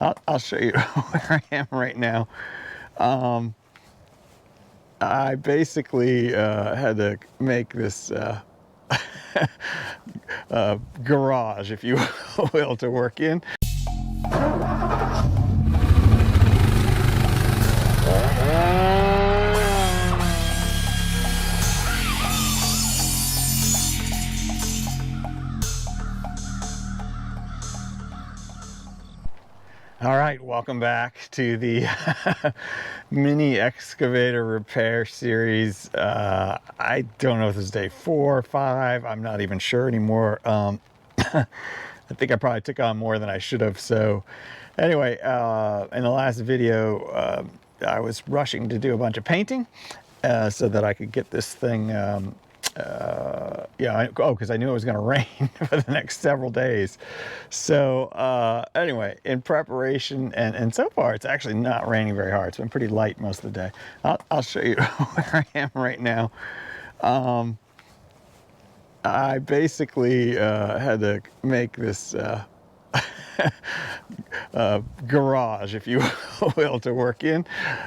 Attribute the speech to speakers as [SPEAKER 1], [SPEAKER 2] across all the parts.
[SPEAKER 1] I'll show you where I am right now. I basically had to make this garage, if you will, to work in. All right, welcome back to the Mini Excavator repair series. I don't know if this is day 4 or 5. I'm not even sure anymore. I think I probably took on more than I should have. So anyway, in the last video, I was rushing to do a bunch of painting so that I could get this thing because I knew it was going to rain for the next several days. So anyway, in preparation, and so far it's actually not raining very hard. It's been pretty light most of the day. I'll show you where I am right now. I basically had to make this garage, if you will, to work in,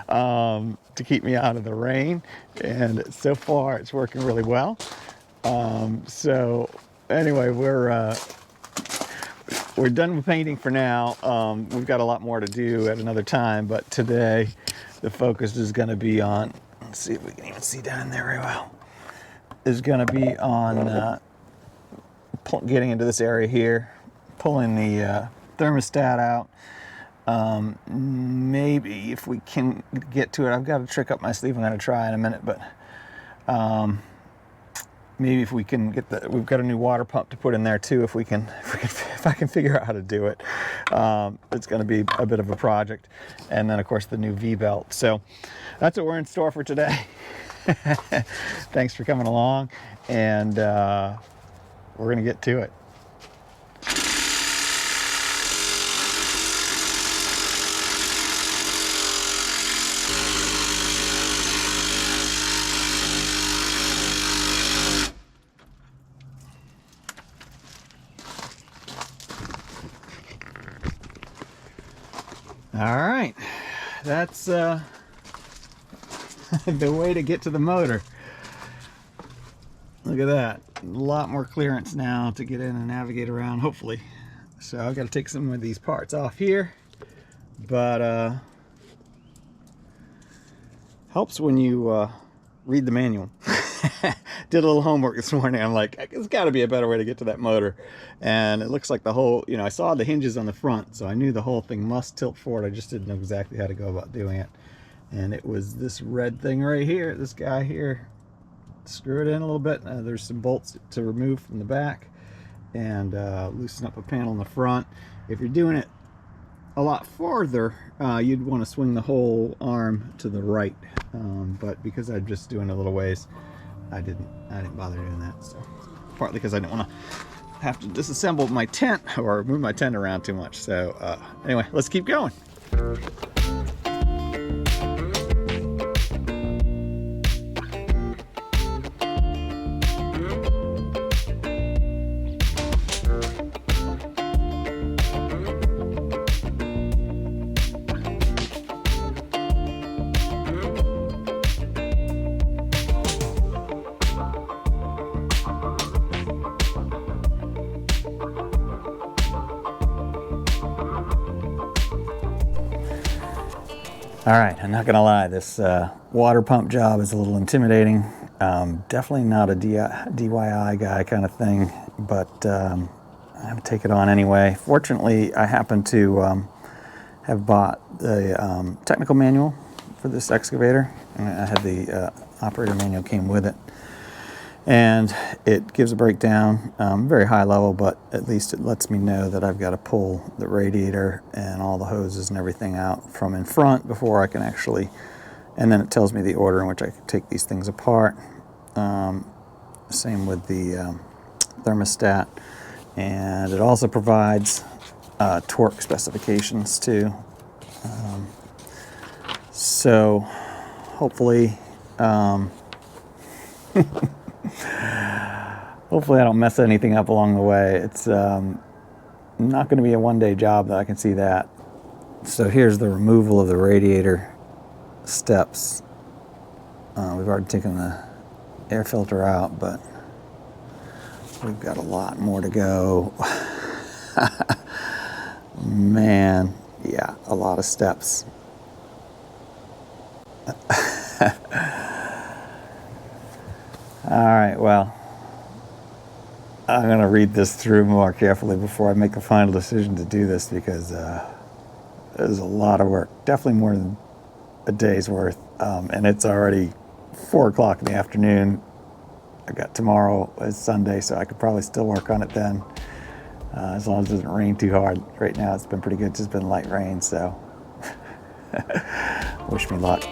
[SPEAKER 1] to keep me out of the rain, and so far it's working really well. So anyway, we're done with painting for now. We've got a lot more to do at another time, but today the focus is going to be on, let's see if we can even see down there very well, is going to be on getting into this area here, pulling the thermostat out. Maybe if we can get to it, I've got a trick up my sleeve I'm going to try in a minute, but maybe if we can get we've got a new water pump to put in there too, if I can figure out how to do it. It's going to be a bit of a project. And then of course the new V-belt. So that's what we're in store for today. Thanks for coming along, and we're going to get to it. All right, that's the way to get to the motor. Look at that, a lot more clearance now to get in and navigate around, hopefully. So I've got to take some of these parts off here, but helps when you read the manual. Did a little homework this morning. I'm like, there's got to be a better way to get to that motor. And it looks like the whole, I saw the hinges on the front, so I knew the whole thing must tilt forward. I just didn't know exactly how to go about doing it. And it was this red thing right here, this guy here. Screw it in a little bit. There's some bolts to remove from the back, and loosen up a panel in the front. If you're doing it a lot farther, you'd want to swing the whole arm to the right. But because I'm just doing a little ways, I didn't bother doing that. So partly because I didn't want to have to disassemble my tent or move my tent around too much. So anyway, let's keep going. All right, I'm not gonna lie, this water pump job is a little intimidating. Definitely not a DIY guy kind of thing, but I'm gonna take it on anyway. Fortunately, I happen to have bought the technical manual for this excavator, and I had the operator manual came with it. And it gives a breakdown, very high level, but at least it lets me know that I've got to pull the radiator and all the hoses and everything out from in front before I can actually, and then it tells me the order in which I can take these things apart. Same with the thermostat, and it also provides torque specifications too. So hopefully hopefully I don't mess anything up along the way. It's not going to be a one-day job, that I can see that. So here's the removal of the radiator steps. We've already taken the air filter out, but we've got a lot more to go. Man, yeah, a lot of steps. All right, well, I'm going to read this through more carefully before I make a final decision to do this, because there's a lot of work, definitely more than a day's worth, and it's already 4 o'clock in the afternoon. I got tomorrow as Sunday, so I could probably still work on it then, as long as it doesn't rain too hard. Right now it's been pretty good, just been light rain, so wish me luck.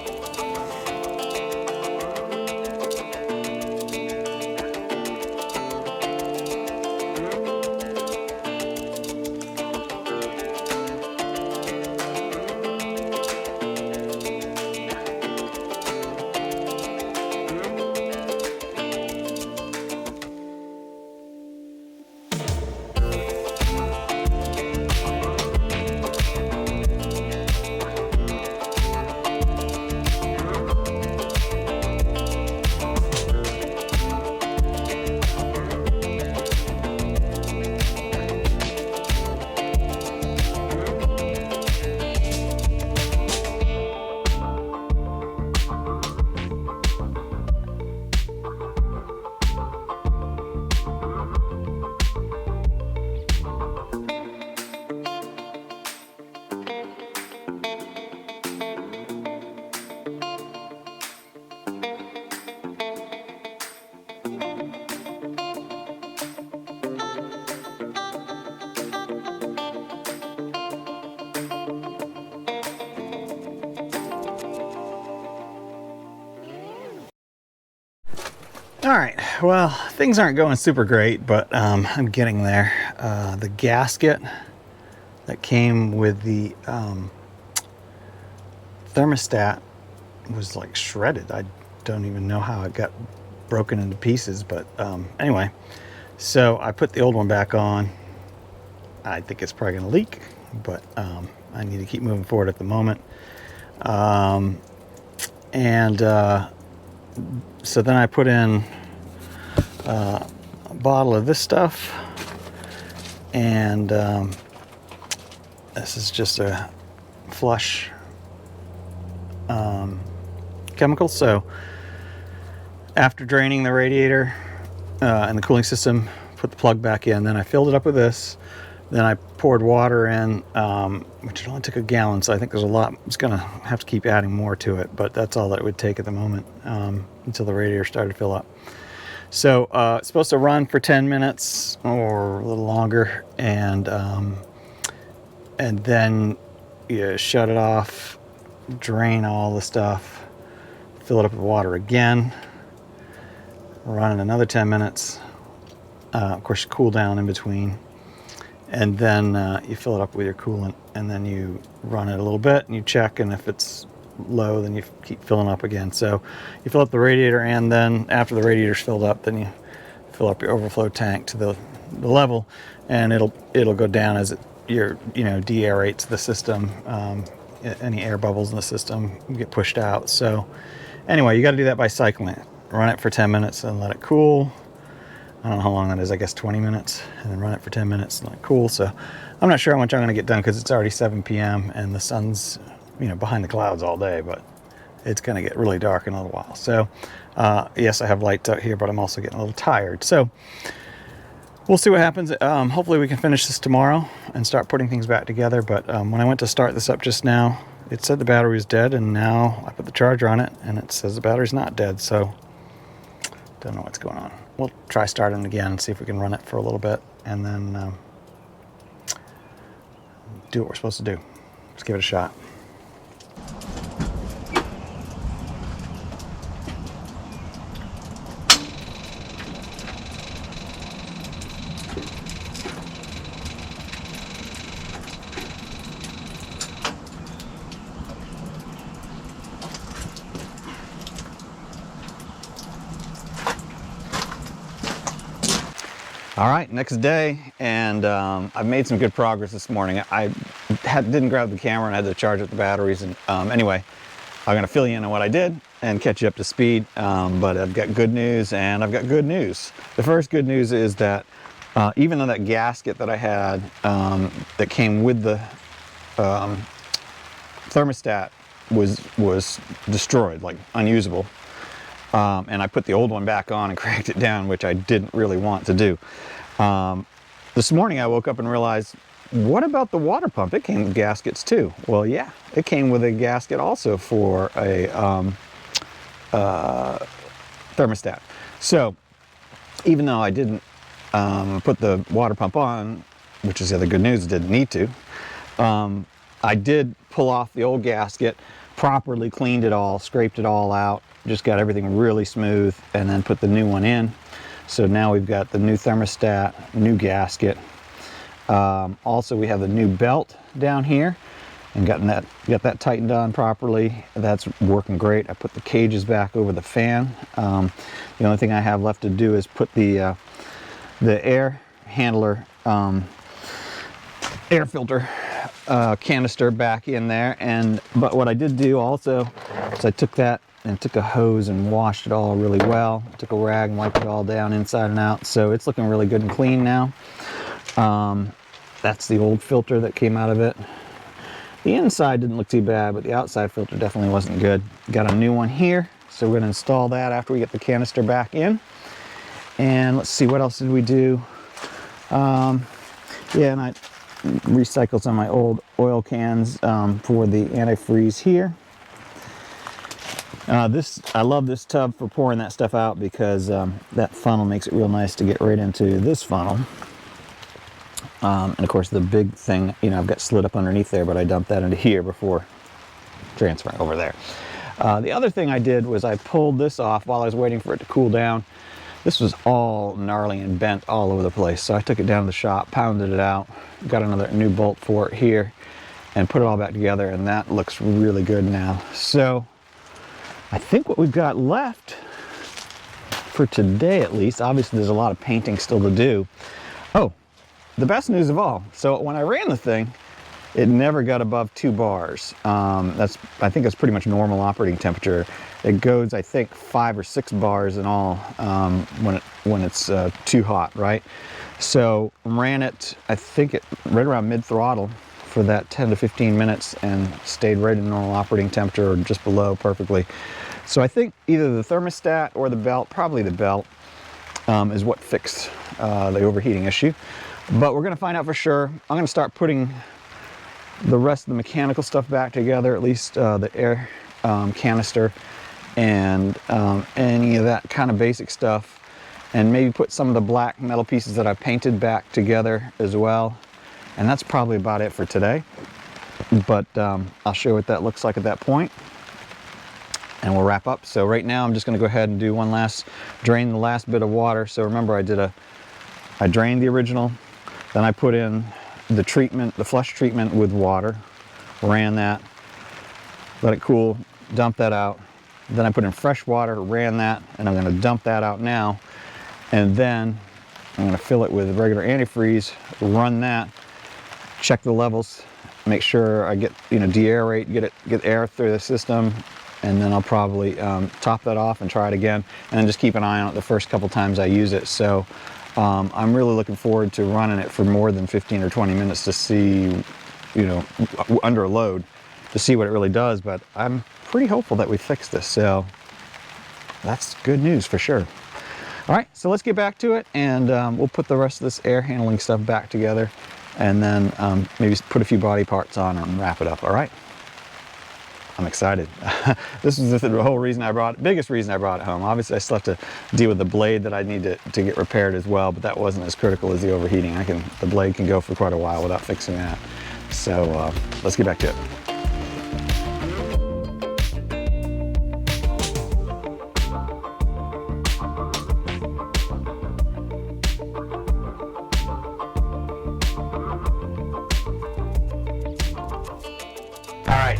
[SPEAKER 1] All right, well, things aren't going super great, but I'm getting there. The gasket that came with the thermostat was like shredded. I don't even know how it got broken into pieces, but anyway, so I put the old one back on. I think it's probably gonna leak, but I need to keep moving forward at the moment. So then I put in a bottle of this stuff, and this is just a flush chemical. So after draining the radiator and the cooling system, put the plug back in, then I filled it up with this. Then I poured water in, which only took a gallon, so I think there's a lot. It's gonna have to keep adding more to it, but that's all that it would take at the moment, until the radiator started to fill up. So it's supposed to run for 10 minutes or a little longer, and then you shut it off, drain all the stuff, fill it up with water again, run it another 10 minutes. Of course, you cool down in between. And then you fill it up with your coolant, and then you run it a little bit, and you check, and if it's low, then you keep filling up again. So you fill up the radiator, and then after the radiator's filled up, then you fill up your overflow tank to the level, and it'll go down as it de-aerates the system. Any air bubbles in the system get pushed out. So anyway, you got to do that by cycling it. Run it for 10 minutes and let it cool. I don't know how long that is, I guess 20 minutes, and then run it for 10 minutes and let it cool. So I'm not sure how much I'm going to get done, because it's already 7 p.m. and the sun's behind the clouds all day, but it's going to get really dark in a little while. So yes, I have lights out here, but I'm also getting a little tired. So we'll see what happens. Hopefully we can finish this tomorrow and start putting things back together. But when I went to start this up just now, it said the battery was dead, and now I put the charger on it and it says the battery's not dead. So don't know what's going on. We'll try starting again and see if we can run it for a little bit, and then do what we're supposed to do. Let's give it a shot. All right, next day, and I've made some good progress this morning. I didn't grab the camera and I had to charge up the batteries. And anyway, I'm going to fill you in on what I did and catch you up to speed. But I've got good news and I've got good news. The first good news is that even though that gasket that I had that came with the thermostat was destroyed, like unusable, and I put the old one back on and cranked it down, which I didn't really want to do. This morning I woke up and realized, what about the water pump? It came with gaskets too. Well, yeah, it came with a gasket also for a thermostat. So even though I didn't put the water pump on, which is the other good news, didn't need to, I did pull off the old gasket, properly cleaned it all, scraped it all out, just got everything really smooth, and then put the new one in. So now we've got the new thermostat, new gasket. Also, we have the new belt down here, and got that tightened on properly. That's working great. I put the cages back over the fan. The only thing I have left to do is put the air handler, air filter canister back in there. But what I did do also is I took that and took a hose and washed it all really well. Took a rag and wiped it all down inside and out. So it's looking really good and clean now. That's the old filter that came out of it. The inside didn't look too bad, but the outside filter definitely wasn't good. Got a new one here, so we're going to install that after we get the canister back in. And let's see, what else did we do? Yeah, and I recycled some of my old oil cans for the antifreeze here. I love this tub for pouring that stuff out because that funnel makes it real nice to get right into this funnel. And of course the big thing, I've got slid up underneath there, but I dumped that into here before transferring over there. The other thing I did was I pulled this off while I was waiting for it to cool down. This was all gnarly and bent all over the place. So I took it down to the shop, pounded it out, got another new bolt for it here, and put it all back together, and that looks really good now. So I think what we've got left for today, at least, obviously there's a lot of painting still to do. Oh, the best news of all. So when I ran the thing, it never got above 2 bars. I think that's pretty much normal operating temperature. It goes, I think, 5 or 6 bars in all when it's too hot, right? So ran it, I think, right around mid-throttle for that 10 to 15 minutes and stayed right in normal operating temperature or just below perfectly. So I think either the thermostat or the belt, probably the belt, is what fixed the overheating issue. But we're going to find out for sure. I'm going to start putting the rest of the mechanical stuff back together, at least the air canister and any of that kind of basic stuff, and maybe put some of the black metal pieces that I painted back together as well. And that's probably about it for today. But I'll show you what that looks like at that point, and we'll wrap up. So right now I'm just going to go ahead and do one last, drain the last bit of water. So remember, I drained the original, then I put in the treatment, the flush treatment with water, ran that, let it cool, dump that out. Then I put in fresh water, ran that, and I'm going to dump that out now. And then I'm going to fill it with regular antifreeze, run that, check the levels, make sure I get, de-aerate, get air through the system, and then I'll probably top that off and try it again, and then just keep an eye on it the first couple times I use it. So I'm really looking forward to running it for more than 15 or 20 minutes to see, under a load, to see what it really does. But I'm pretty hopeful that we fixed this, so that's good news for sure. All right, so let's get back to it, and we'll put the rest of this air handling stuff back together, and then maybe put a few body parts on and wrap it up. All right, I'm excited. This is the whole reason biggest reason I brought it home. Obviously I still have to deal with the blade that I need to get repaired as well, but that wasn't as critical as the overheating. The blade can go for quite a while without fixing that. So let's get back to it.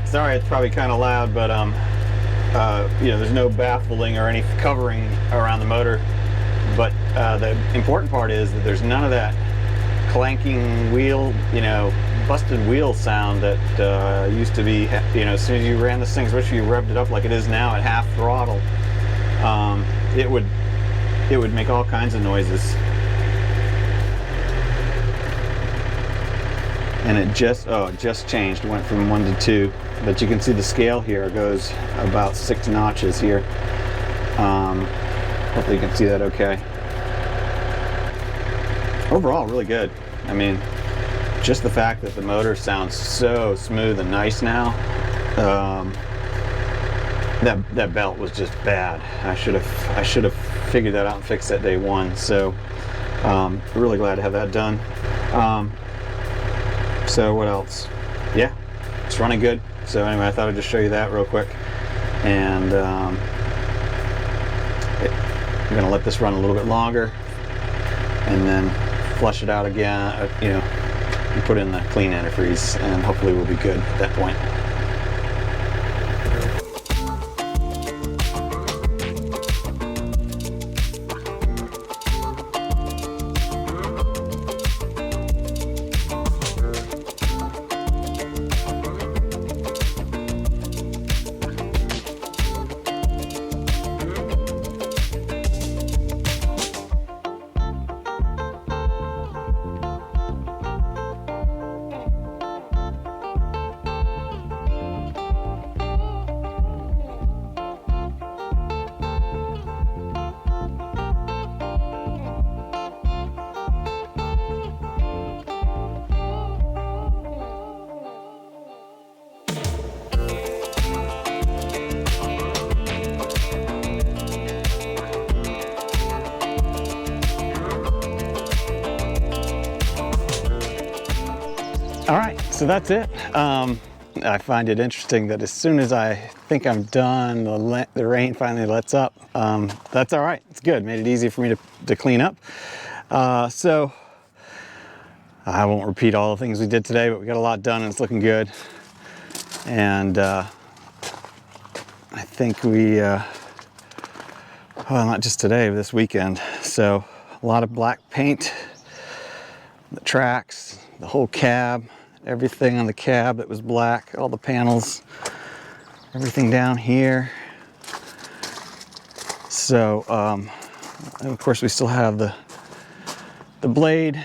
[SPEAKER 1] Sorry, it's probably kind of loud, but there's no baffling or any covering around the motor. But the important part is that there's none of that clanking wheel, busted wheel sound that used to be, you know, as soon as you ran this thing, especially if you revved it up like it is now at half throttle, it would make all kinds of noises. And it just changed, went from 1 to 2, but you can see the scale here goes about 6 notches here. Hopefully you can see that okay. Overall, really good. I mean, just the fact that the motor sounds so smooth and nice now. That belt was just bad. I should have figured that out and fixed that day one. So really glad to have that done. So what else? Yeah, it's running good. So anyway, I thought I'd just show you that real quick. And I'm gonna let this run a little bit longer and then flush it out again, you know, and put in the clean antifreeze, and hopefully we'll be good at that point. All right, so that's it. I find it interesting that as soon as I think I'm done, the rain finally lets up. That's all right, it's good. Made it easy for me to clean up. So I won't repeat all the things we did today, but we got a lot done and it's looking good. And I think well, not just today, but this weekend. So a lot of black paint, the tracks, the whole cab, everything on the cab that was black, all the panels, everything down here. So, and of course we still have the blade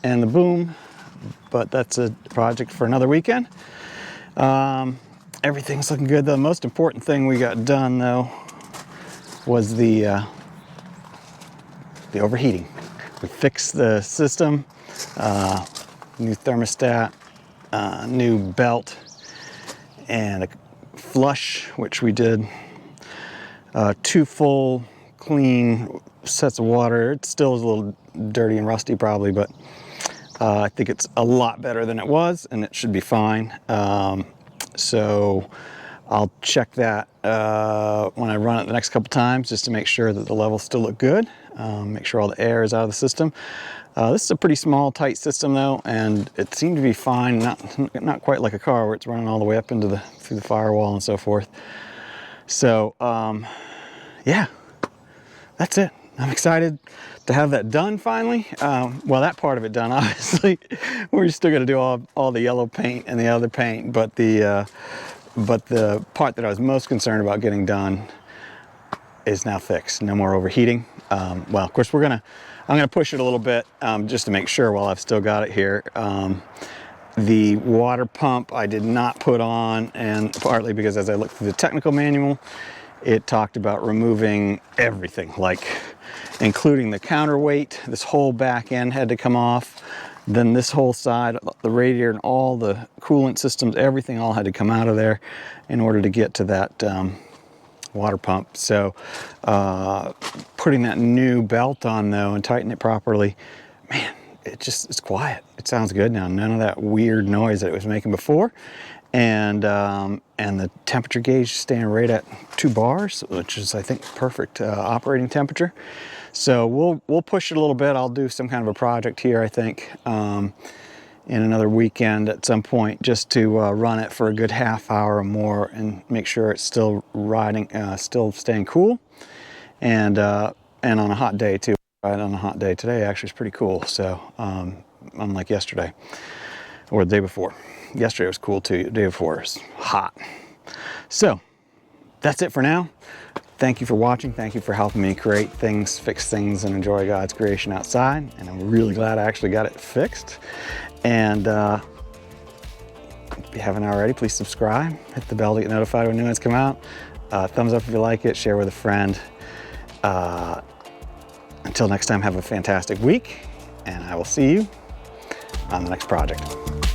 [SPEAKER 1] and the boom, but that's a project for another weekend. Everything's looking good. The most important thing we got done though was the overheating. We fixed the system, new thermostat, new belt, and a flush, which we did 2 full clean sets of water. It still is a little dirty and rusty probably, but I think it's a lot better than it was, and it should be fine. So I'll check that when I run it the next couple times, just to make sure that the levels still look good. Make sure all the air is out of the system. This is a pretty small, tight system though, and it seemed to be fine. Not quite like a car where it's running all the way up into through the firewall and so forth. So yeah, that's it. I'm excited to have that done finally. Well, that part of it done, obviously. We're still going to do all the yellow paint and the other paint, but the part that I was most concerned about getting done is now fixed. No more overheating. Well, of course, I'm gonna push it a little bit just to make sure while I've still got it here. The water pump I did not put on, and partly because as I looked through the technical manual, it talked about removing everything, like including the counterweight. This whole back end had to come off. Then this whole side, the radiator and all the coolant systems, everything all had to come out of there in order to get to that water pump. So putting that new belt on though and tighten it properly, man, it's quiet. It sounds good now. None of that weird noise that it was making before. And the temperature gauge is staying right at 2 bars, which is I think perfect operating temperature. So we'll push it a little bit. I'll do some kind of a project here, I think, in another weekend at some point, just to run it for a good half hour or more and make sure it's still riding, still staying cool, and on a hot day too. Right on a hot day today actually is pretty cool. So unlike yesterday. or the day before. Yesterday was cool too. The day before was hot. So that's it for now. Thank you for watching. Thank you for helping me create things, fix things, and enjoy God's creation outside. And I'm really glad I actually got it fixed. And if you haven't already, please subscribe. Hit the bell to get notified when new ones come out. Thumbs up if you like it. Share with a friend. Until next time, have a fantastic week. And I will see you on the next project.